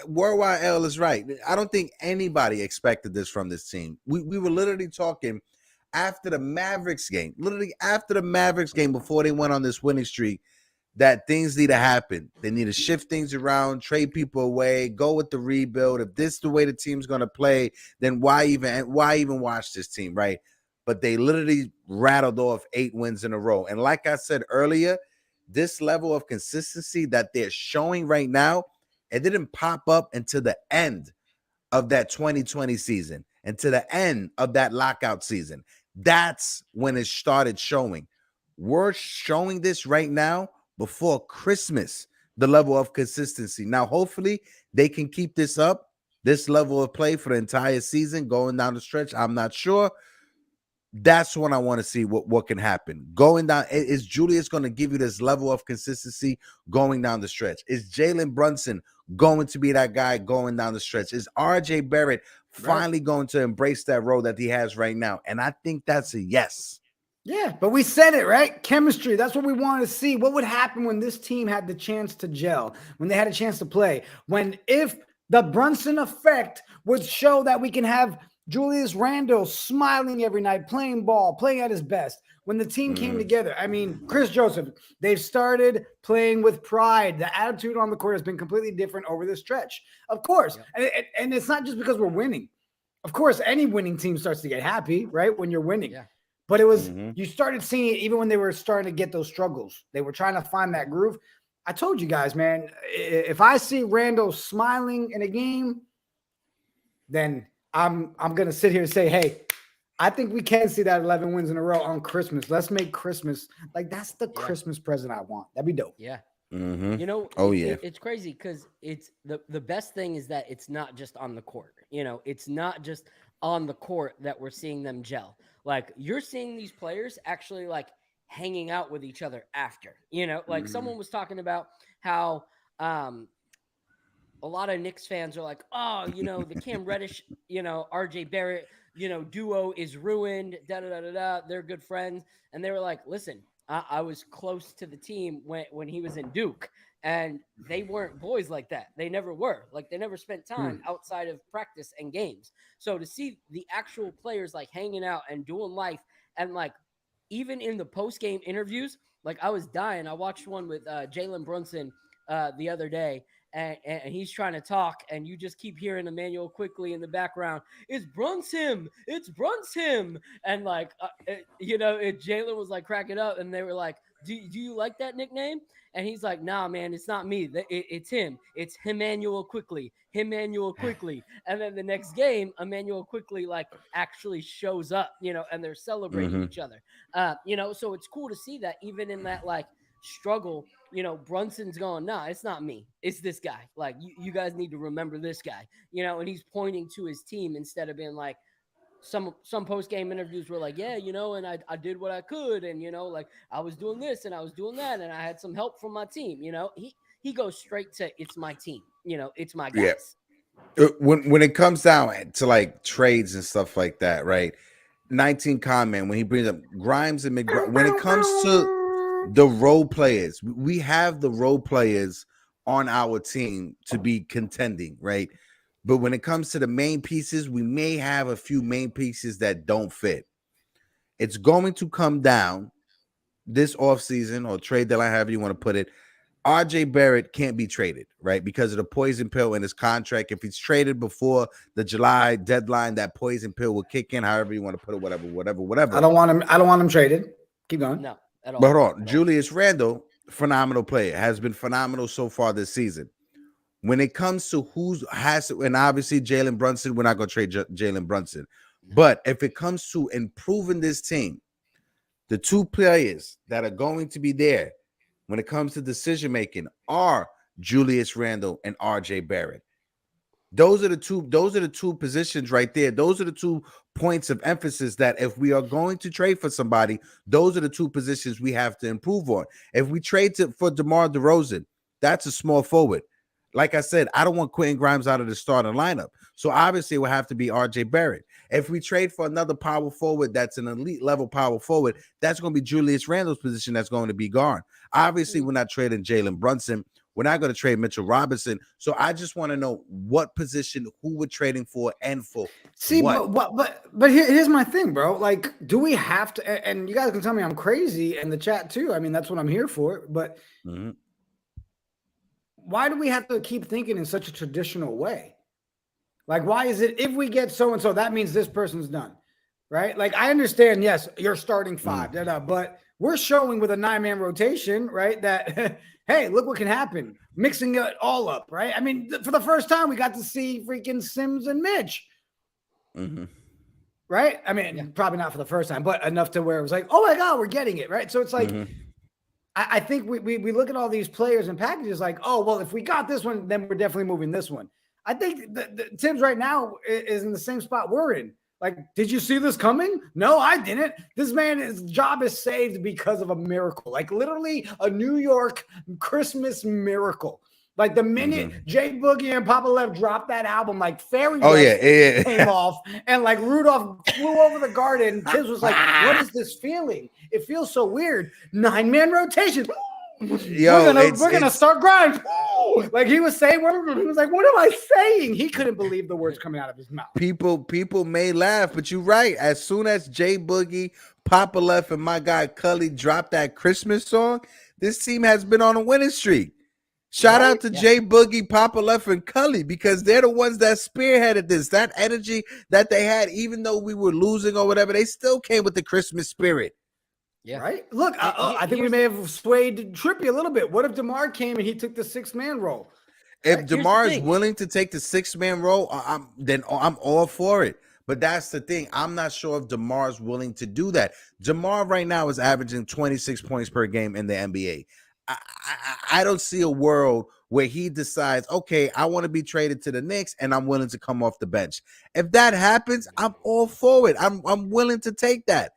Worldwide L is right. I don't think anybody expected this from this team. We were literally talking after the Mavericks game, before they went on this winning streak, that things need to happen. They need to shift things around, trade people away, go with the rebuild. If this is the way the team's going to play, then why even watch this team, right? But they literally rattled off 8 wins in a row. And like I said earlier, this level of consistency that they're showing right now, it didn't pop up until the end of that 2020 season, until the end of that lockout season. That's when it started showing. We're showing this right now before Christmas, the level of consistency. Now, hopefully, they can keep this up, this level of play for the entire season going down the stretch. I'm not sure. That's when I want to see what can happen. Going down, is Julius going to give you this level of consistency going down the stretch? Is Jalen Brunson going to be that guy going down the stretch? Is RJ Barrett finally going to embrace that role that he has right now? And I think that's a yes. Yeah, but we said it, right? Chemistry. That's what we wanted to see. What would happen when this team had the chance to gel, when they had a chance to play, if the Brunson effect would show that we can have Julius Randle smiling every night, playing ball, playing at his best. When the team came together, I mean, Chris Joseph, they've started playing with pride. The attitude on the court has been completely different over the stretch. Of course, and it's not just because we're winning. Of course, any winning team starts to get happy, right, when you're winning. Yeah. But it was you started seeing it even when they were starting to get those struggles. They were trying to find that groove. I told you guys, man, if I see Randle smiling in a game, then I'm gonna sit here and say, hey, I think we can see that 11 wins in a row on Christmas. Let's make Christmas like that's the Christmas present I want. That'd be dope. Yeah. Mm-hmm. You know, it's crazy because it's the best thing is that it's not just on the court. You know, it's not just on the court that we're seeing them gel. Like you're seeing these players actually like hanging out with each other after. You know, like someone was talking about how a lot of Knicks fans are like, oh, the Cam Reddish, RJ Barrett, duo is ruined. Da da da da da. They're good friends, and they were like, listen, I was close to the team when he was in Duke, and they weren't boys like that. They never were. Like they never spent time outside of practice and games. So to see the actual players like hanging out and doing life, and like even in the post game interviews, like I was dying. I watched one with Jalen Brunson the other day, and he's trying to talk, and you just keep hearing Emmanuel quickly in the background. It's Brunson. It's Brunson. And like, Jalen was like cracking up, and they were like, do you like that nickname? And he's like, nah, man, it's not me. It's him. It's Emmanuel quickly. Emmanuel quickly. And then the next game, Emmanuel quickly like actually shows up, and they're celebrating each other. So it's cool to see that even in that like struggle, Brunson's going, nah, it's not me. It's this guy. Like, you guys need to remember this guy, and he's pointing to his team instead of being like, some post-game interviews were like, yeah, and I did what I could, and, like, I was doing this and I was doing that, and I had some help from my team, he goes straight to, it's my team, it's my guys. Yeah. When it comes down to, like, trades and stuff like that, right? 19 comment when he brings up Grimes and McGrimes. When it comes to the role players, we have the role players on our team to be contending, right? But when it comes to the main pieces, we may have a few main pieces that don't fit. It's going to come down this offseason or trade deadline, however you want to put it. RJ Barrett can't be traded, right? Because of the poison pill in his contract. If he's traded before the July deadline, that poison pill will kick in, however you want to put it, whatever. I don't want him traded. Keep going. No, at all. But hold on. Julius Randle, phenomenal player, has been phenomenal so far this season. When it comes to and obviously Jalen Brunson, we're not going to trade Jalen Brunson. But if it comes to improving this team, the two players that are going to be there when it comes to decision making are Julius Randle and RJ Barrett. Those are the two positions right there. Those are the 2 points of emphasis that if we are going to trade for somebody, those are the 2 positions we have to improve on. If we trade for DeMar DeRozan, that's a small forward. Like I said, I don't want Quentin Grimes out of the starting lineup. So obviously it will have to be RJ Barrett. If we trade for another power forward that's an elite level power forward, that's going to be Julius Randle's position that's going to be gone. Obviously, we're not trading Jalen Brunson. We're not going to trade Mitchell Robinson. So I just want to know what position, who we're trading for and for what. But here's my thing, bro. Like, do we have to, and you guys can tell me I'm crazy in the chat too. I mean, that's what I'm here for. But why do we have to keep thinking in such a traditional way? Like, why is it if we get so-and-so, that means this person's done, right? Like, I understand, yes, you're starting 5, but we're showing with a 9-man rotation, right, that, hey, look what can happen. Mixing it all up, right? I mean, for the first time, we got to see freaking Sims and Mitch. Right? I mean, probably not for the first time, but enough to where it was like, oh, my God, we're getting it, right? So it's like, I think we look at all these players and packages like, oh, well, if we got this one, then we're definitely moving this one. I think the Tim's right now is in the same spot we're in. Like, did you see this coming? No, I didn't. This man's job is saved because of a miracle, like literally a New York Christmas miracle. Like the minute Jay Boogie and Papa Lev dropped that album, like fairy dust came off, and like Rudolph flew over the garden. Tibbs was like, "What is this feeling? It feels so weird." 9-man rotation. Yo, we're gonna start Grimes. Like he was saying, he was like, "What am I saying?" He couldn't believe the words coming out of his mouth. People may laugh, but you're right. As soon as Jay Boogie, Papa Left, and my guy Cully dropped that Christmas song, this team has been on a winning streak. Shout out to Jay Boogie, Papa Left, and Cully, because they're the ones that spearheaded this. That energy that they had, even though we were losing or whatever, they still came with the Christmas spirit. Yeah. Right. Look, I think we may have swayed Trippy a little bit. What if DeMar came and he took the 6-man role? If DeMar is willing to take the 6-man role, then I'm all for it. But that's the thing. I'm not sure if DeMar is willing to do that. DeMar right now is averaging 26 points per game in the NBA. I don't see a world where he decides, okay, I want to be traded to the Knicks and I'm willing to come off the bench. If that happens, I'm all for it. I'm willing to take that.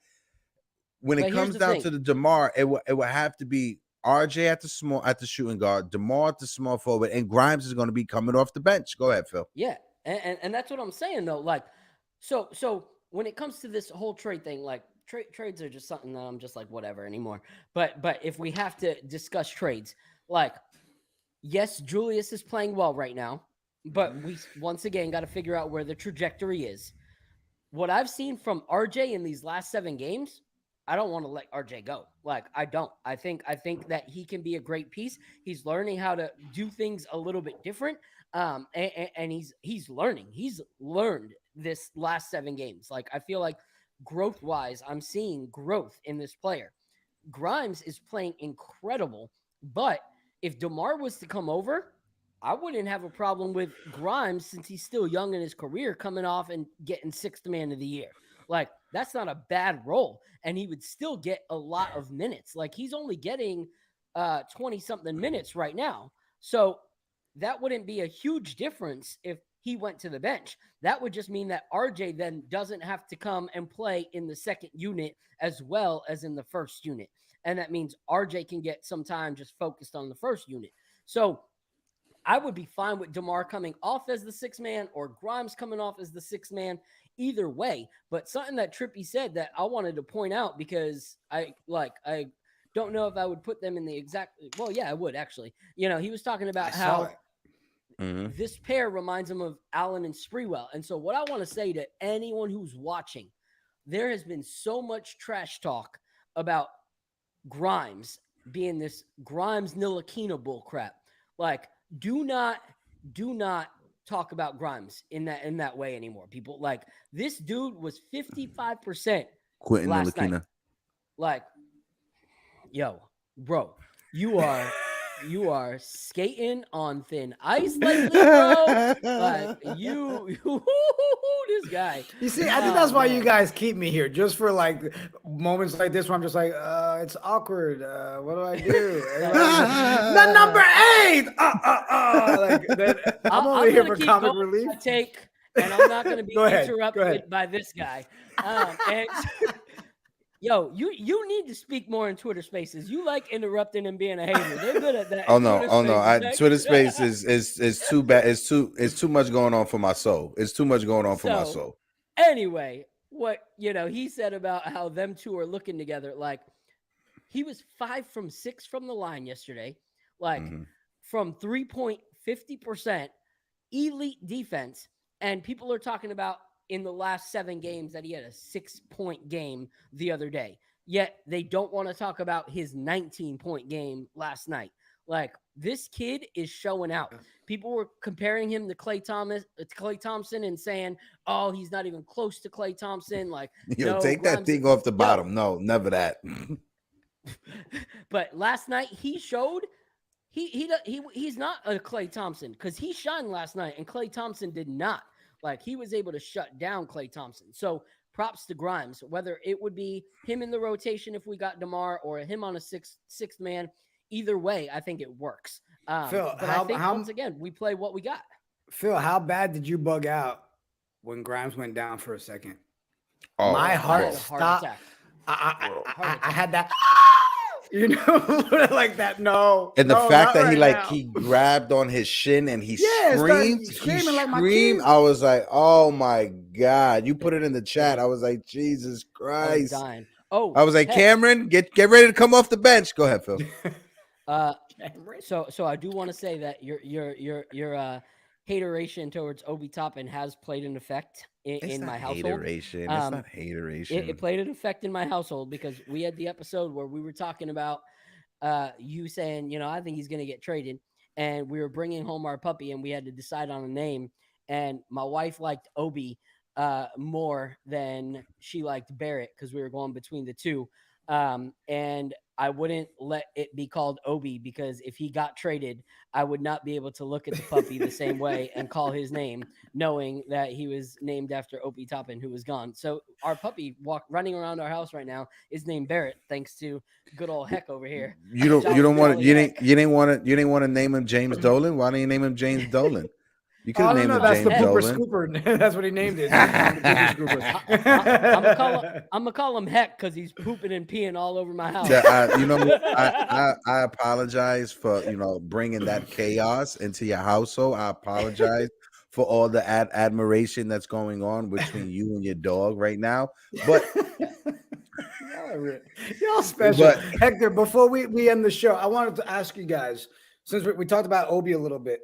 When it comes down to the DeMar, it will have to be RJ at the shooting guard, DeMar at the small forward, and Grimes is going to be coming off the bench. Go ahead, Phil. Yeah, and that's what I'm saying though. Like, so when it comes to this whole trade thing, like trades are just something that I'm just like whatever anymore. But if we have to discuss trades, like, yes, Julius is playing well right now, but we once again got to figure out where the trajectory is. What I've seen from RJ in these last 7 games, I don't want to let RJ go. Like, I don't. I think that he can be a great piece. He's learning how to do things a little bit different. And he's learning. He's learned this last 7 games. Like, I feel like growth-wise, I'm seeing growth in this player. Grimes is playing incredible, but if DeMar was to come over, I wouldn't have a problem with Grimes since he's still young in his career coming off and getting 6th man of the year. Like, that's not a bad role. And he would still get a lot of minutes. Like, he's only getting 20-something minutes right now. So that wouldn't be a huge difference if he went to the bench. That would just mean that RJ then doesn't have to come and play in the second unit as well as in the first unit. And that means RJ can get some time just focused on the first unit. So I would be fine with DeMar coming off as the 6th man or Grimes coming off as the 6th man, either way. But something that Trippy said that I wanted to point out, because I don't know if I would put them in the exact, well, yeah, I would actually. You know, he was talking about how this pair reminds him of Allen and Sprewell. And so what I want to say to anyone who's watching, there has been so much trash talk about Grimes being this Grimes Ntilikina bull crap. Like, do not talk about Grimes in that way anymore. People, like, this dude was 55% Quentin last Ntilikina. night. Like, yo, bro, you are skating on thin ice lately, bro. Like, you this guy. You see, I think that's why you guys keep me here, just for like moments like this where I'm just like, it's awkward. What do I do? The number 8. Like, I'm only here for comic relief. And I'm not going to be interrupted by this guy. And yo, you need to speak more in Twitter Spaces. You like interrupting and being a hater. They're good at that. Oh no. Twitter Spaces is too bad. It's too much going on for my soul. It's too much going on for my soul. Anyway, what he said about how them two are looking together, like, he was 5 from 6 from the line yesterday, like from 3-point 50%, elite defense, and people are talking about in the last 7 games that he had a 6-point game the other day. Yet they don't want to talk about his 19-point game last night. Like, this kid is showing out. People were comparing him to Klay Thompson and saying, oh, he's not even close to Klay Thompson. Like, yo, take that thing off the bottom. No, never that. But last night he showed he's not a Klay Thompson, because he shined last night and Klay Thompson did not. Like, he was able to shut down Klay Thompson. So props to Grimes, whether it would be him in the rotation if we got DeMar or him on a sixth man. Either way, I think it works. Phil, but I think once again, we play what we got. Phil, how bad did you bug out when Grimes went down for a second? Oh, my heart stopped. I had that. You know, like that. No. And the fact that right he grabbed on his shin and he screamed. He like screamed. I was like, oh my God. You put it in the chat. I was like, Jesus Christ. I was dying. Oh, I was like, Cameron, get ready to come off the bench. Go ahead, Phil. So I do want to say that your hateration towards Obi Toppin has played an effect in my household. Hateration. It's not hateration. It played an effect in my household, because we had the episode where we were talking about you saying, I think he's going to get traded, and we were bringing home our puppy, and we had to decide on a name, and my wife liked Obi more than she liked Barrett, because we were going between the two, and I wouldn't let it be called Obi, because if he got traded, I would not be able to look at the puppy the same way and call his name, knowing that he was named after Obi Toppin, who was gone. So our puppy running around our house right now is named Barrett, thanks to good old Heck over here. You didn't want to name him James Dolan. Why didn't you name him James Dolan? You could have named him That's James the Pooper Dolan. Scooper. That's what he named it. I'm gonna call him Heck because he's pooping and peeing all over my house. I apologize for bringing that chaos into your household. I apologize for all the admiration that's going on between you and your dog right now. But y'all special. But, Hector, before we end the show, I wanted to ask you guys, since we talked about Obi a little bit.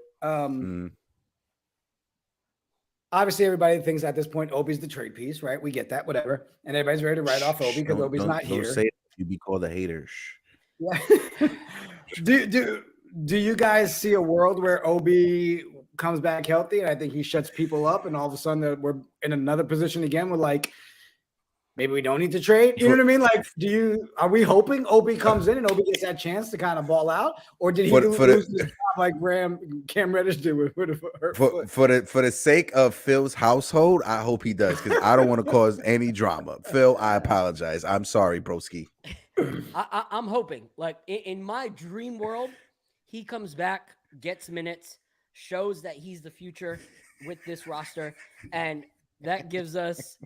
Obviously, everybody thinks at this point Obi's the trade piece, right? We get that, whatever. And everybody's ready to write off Obi because Obi's not here. Don't say it. You be called a hater. Yeah. Do you guys see a world where Obi comes back healthy and I think he shuts people up and all of a sudden we're in another position again with like, maybe we don't need to trade. You know what I mean? Like, are we hoping Obi comes in and Obi gets that chance to kind of ball out? Or did he lose his job like Cam Reddish did with for the sake of Phil's household, I hope he does because I don't want to cause any drama. Phil, I apologize. I'm sorry, broski. I'm hoping, like in my dream world, he comes back, gets minutes, shows that he's the future with this roster, and that gives us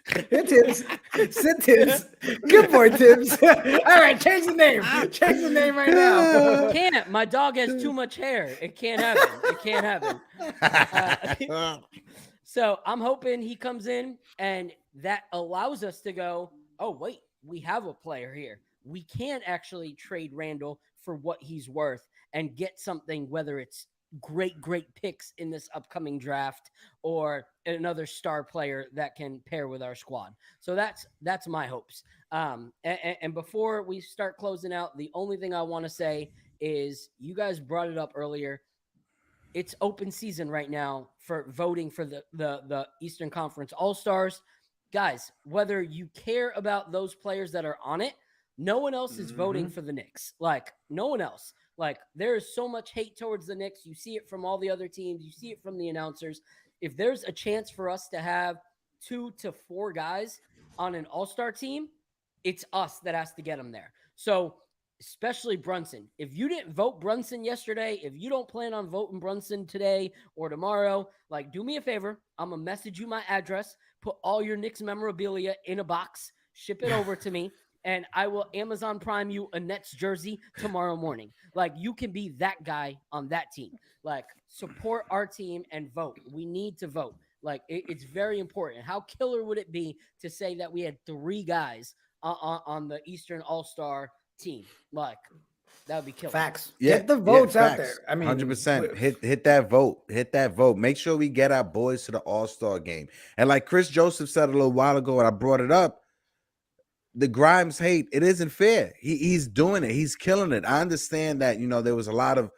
Tibbs. Sit Tibbs. Good boy, Tibbs. All right, change the name. Change the name right now. Can't. My dog has too much hair. It can't happen. It can't happen. So I'm hoping he comes in and that allows us to go, oh, wait, we have a player here. We can actually trade Randall for what he's worth and get something, whether it's great picks in this upcoming draft or another star player that can pair with our squad. So that's my hopes. And before we start closing out, the only thing I want to say is you guys brought it up earlier. It's open season right now for voting for the Eastern Conference All-Stars. Guys, whether you care about those players that are on it, no one else is voting for the Knicks. Like, no one else. Like, there is so much hate towards the Knicks. You see it from all the other teams. You see it from the announcers. If there's a chance for us to have 2 to 4 guys on an all-star team, it's us that has to get them there. So, especially Brunson. If you didn't vote Brunson yesterday, if you don't plan on voting Brunson today or tomorrow, like, do me a favor. I'm going to message you my address, put all your Knicks memorabilia in a box, ship it over to me. And I will Amazon Prime you a Nets jersey tomorrow morning. Like, you can be that guy on that team. Like, support our team and vote. We need to vote. Like, it's very important. How killer would it be to say that we had 3 guys on the Eastern All-Star team? Like, that would be killer. Facts. Yeah, get the votes out there. I mean, 100%. Hit that vote. Hit that vote. Make sure we get our boys to the All-Star game. And like Chris Joseph said a little while ago, and I brought it up, the Grimes hate, it isn't fair. He's doing it. He's killing it. I understand that, there was a lot of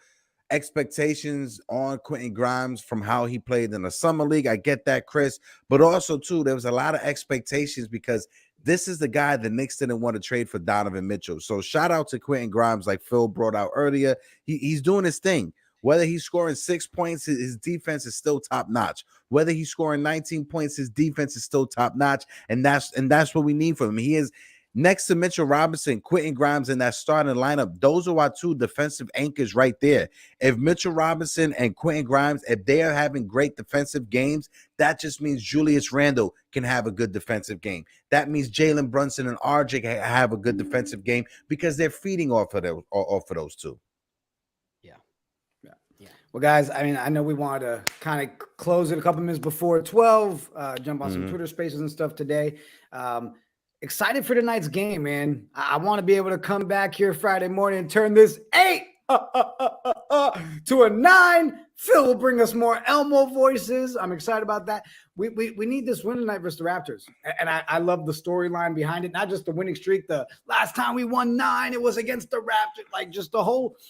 expectations on Quentin Grimes from how he played in the summer league. I get that, Chris. But also, too, there was a lot of expectations because this is the guy the Knicks didn't want to trade for Donovan Mitchell. So shout out to Quentin Grimes, like Phil brought out earlier. He's doing his thing. Whether he's scoring 6 points, his defense is still top notch. Whether he's scoring 19 points, his defense is still top notch, and that's what we need from him. He is next to Mitchell Robinson, Quentin Grimes in that starting lineup. Those are our 2 defensive anchors right there. If Mitchell Robinson and Quentin Grimes, if they are having great defensive games, that just means Julius Randle can have a good defensive game. That means Jalen Brunson and RJ can have a good defensive game because they're feeding off of those 2. Well, guys, I mean, I know we wanted to kind of close it a couple minutes before 12, jump on some Twitter spaces and stuff today. Excited for tonight's game, man. I want to be able to come back here Friday morning and turn this 8 to a 9. Phil will bring us more Elmo voices. I'm excited about that. We need this win tonight versus the Raptors. And I love the storyline behind it. Not just the winning streak. The last time we won 9, it was against the Raptors. Like, just the whole –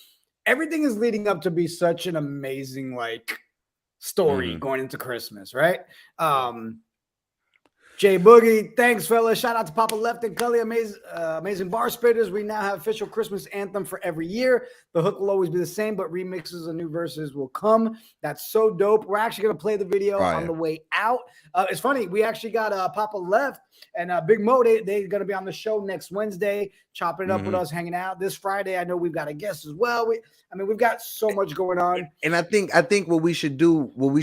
everything is leading up to be such an amazing, like, story going into Christmas, right? Jay Boogie, thanks, fellas. Shout out to Papa Left and Cully, amazing bar spitters. We now have official Christmas anthem for every year. The hook will always be the same, but remixes and new verses will come. That's so dope. We're actually going to play the video on the way out. It's funny. We actually got Papa Left and Big Mo. They're going to be on the show next Wednesday, chopping it up with us, hanging out. This Friday, I know we've got a guest as well. We've got so much going on. And I think what we should do when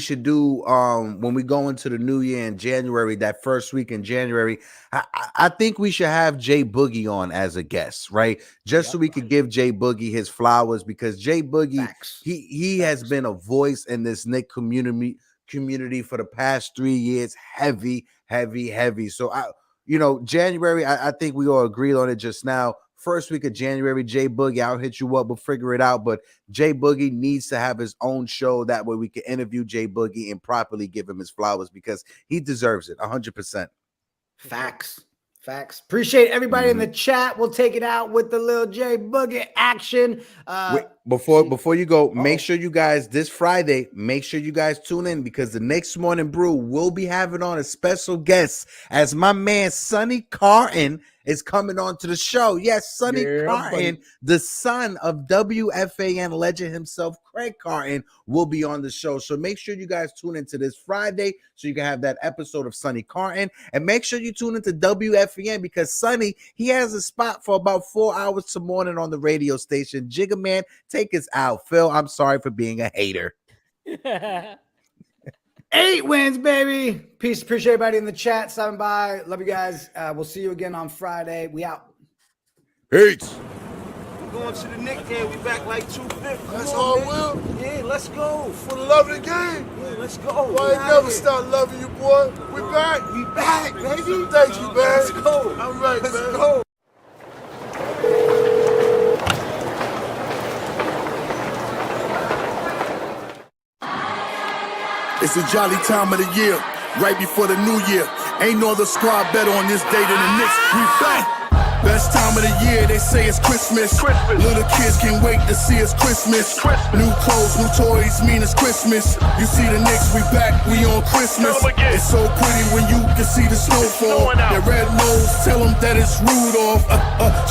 we go into the new year in January, that first week in January, I think we should have Jay Boogie on as a guest, right? Just so we could give Jay Boogie his flowers, because Jay Boogie, he has been a voice in this Knick community for the past 3 years. Heavy. So January, I think we all agreed on it just now. First week of January, Jay Boogie, I'll hit you up. We'll figure it out. But Jay Boogie needs to have his own show. That way we can interview Jay Boogie and properly give him his flowers, because he deserves it 100%. Facts. Appreciate everybody in the chat. We'll take it out with the little Jay Boogie action. Wait, before you go, make sure you guys this Friday, make sure you guys tune in, because the next morning Brew will be having on a special guest as my man Sonny Carton is coming on to the show. Yes, Sonny Carton, the son of WFAN legend himself, Craig Carton, will be on the show. So make sure you guys tune into this Friday so you can have that episode of Sonny Carton. And make sure you tune into WFAN, because Sonny, he has a spot for about 4 hours to morning on the radio station. Jiggaman, take us out. Phil, I'm sorry for being a hater. 8 wins, baby. Peace. Appreciate everybody in the chat. Stopping by. Love you guys. We'll see you again on Friday. We out. Peace. We're going to the Knicks game. We back like 250. That's all, Will. Yeah, let's go. For the love of the game. Yeah, let's go. Well, I ain't never stop loving you, boy. We back. We back, baby. Thank you, man. Let's go. All right, Let's man. go. It's a jolly time of the year, right before the new year. Ain't no other squad better on this day than the Knicks. We back. Best time of the year, they say it's Christmas. Little kids can't wait to see it's Christmas. New clothes, new toys, mean it's Christmas. You see the Knicks, we back, we on Christmas. It's so pretty when you can see the snowfall. That red nose, tell them that it's Rudolph.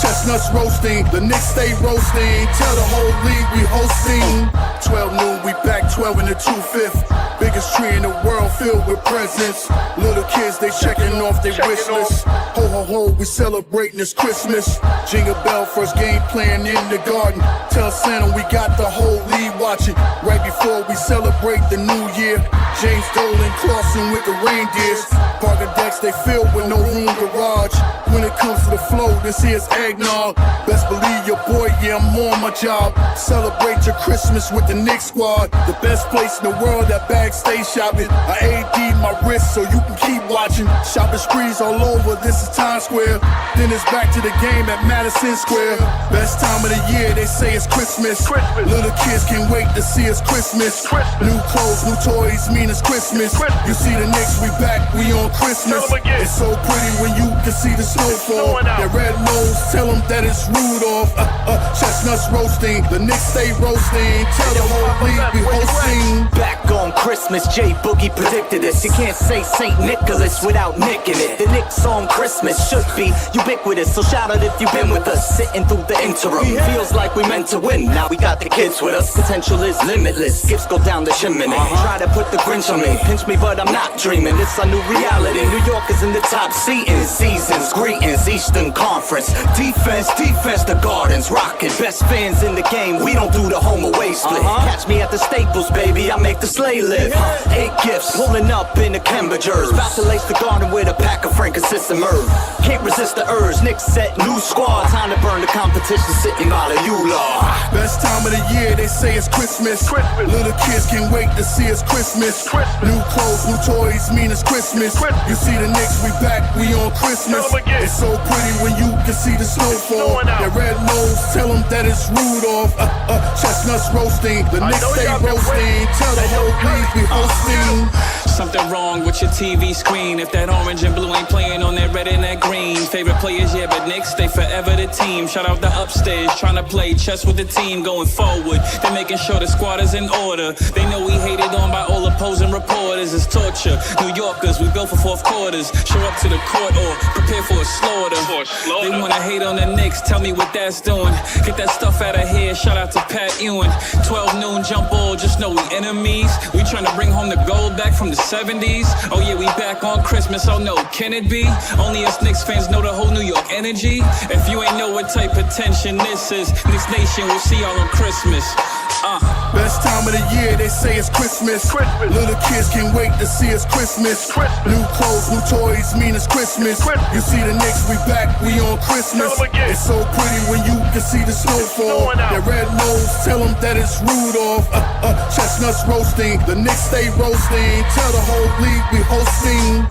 Chestnuts roasting, the Knicks stay roasting. Tell the whole league we hosting. 12 noon, we back 12 in the 2/5. Biggest tree in the world filled with presents. Little kids, they checking off their wish list. Ho, ho, ho, we celebrating this Christmas. Jingle bell, first game playing in the garden. Tell Santa we got the whole league watching. Right before we celebrate the new year. James Dolan crossing with the reindeers. Parker decks, they filled with no room garage. When it comes to the flow, this here's eggnog. Best believe your boy, yeah, I'm on my job. Celebrate your Christmas with the Knicks squad. The best place in the world, that bag stay shopping. I AD my wrist so you can keep watching. Shopping sprees all over, this is Times Square. Then it's back to the game at Madison Square. Best time of the year, they say it's Christmas. Little kids can't wait to see it's Christmas. New clothes, new toys, mean it's Christmas. You see the Knicks, we back, we on Christmas. It's so pretty when you can see the snowfall. That red nose, tell them that it's Rudolph. Chestnuts roasting, the Knicks stay roasting. Tell the whole league we hosting. Back on Christmas, Jay Boogie predicted this. You can't say St. Nicholas without Nick in it. The Knicks on Christmas should be ubiquitous, so shout out if you've been with us. Sitting through the interim, feels like we meant to win. Now we got the kids with us. Potential is limitless. Gifts go down the chimney. Try to put the Grinch on me, pinch me, but I'm not dreaming. It's a new reality. New York is in the top seat in seasons. Greetings, Eastern Conference. Defense, the Gardens rocking. Best fans in the game. We don't do the home away split. Catch me at the Staples, baby. I make the sleigh live. 8 gifts pulling up in the Cambridgers. About to lace the garden with a pack of frankincense and myrrh. Can't resist the urge. Knicks set new squad. Time to burn the competition sitting out of you, Lord. Best time of the year, they say it's Christmas. Little kids can't wait to see it's Christmas. New clothes, new toys, mean it's Christmas. You see the Knicks, we back, we on Christmas. It's so pretty when you can see the snowfall. That red nose, tell them that it's Rudolph. Chestnuts roasting, the Knicks stay roasting. Tell the whole league we hosting. Something wrong with your TV screen. If that orange and blue ain't playing on that red and that green. Favorite players, yeah, but Knicks, they forever the team. Shout out the upstairs, trying to play chess with the team going forward. They're making sure the squad is in order. They know we hated on by all opponents. opposing reporters is torture. New Yorkers, we built for fourth quarters. Show up to the court or prepare for a slaughter. They wanna hate on the Knicks, tell me what that's doing. Get that stuff out of here, shout out to Pat Ewing. 12 noon jump ball, just know we enemies. We tryna bring home the gold back from the 70s. Oh yeah, we back on Christmas, oh no, can it be? Only us Knicks fans know the whole New York energy. If you ain't know what type of tension this is, Knicks Nation, we'll see y'all on Christmas. Best time of the year, they say it's Christmas. Little kids can't wait to see it's Christmas. New clothes, new toys, mean it's Christmas. You see the Knicks, we back, we on Christmas. It's so pretty when you can see the snowfall. Their red nose, tell them that it's Rudolph. Chestnuts roasting, the Knicks stay roasting. Tell the whole league we hosting.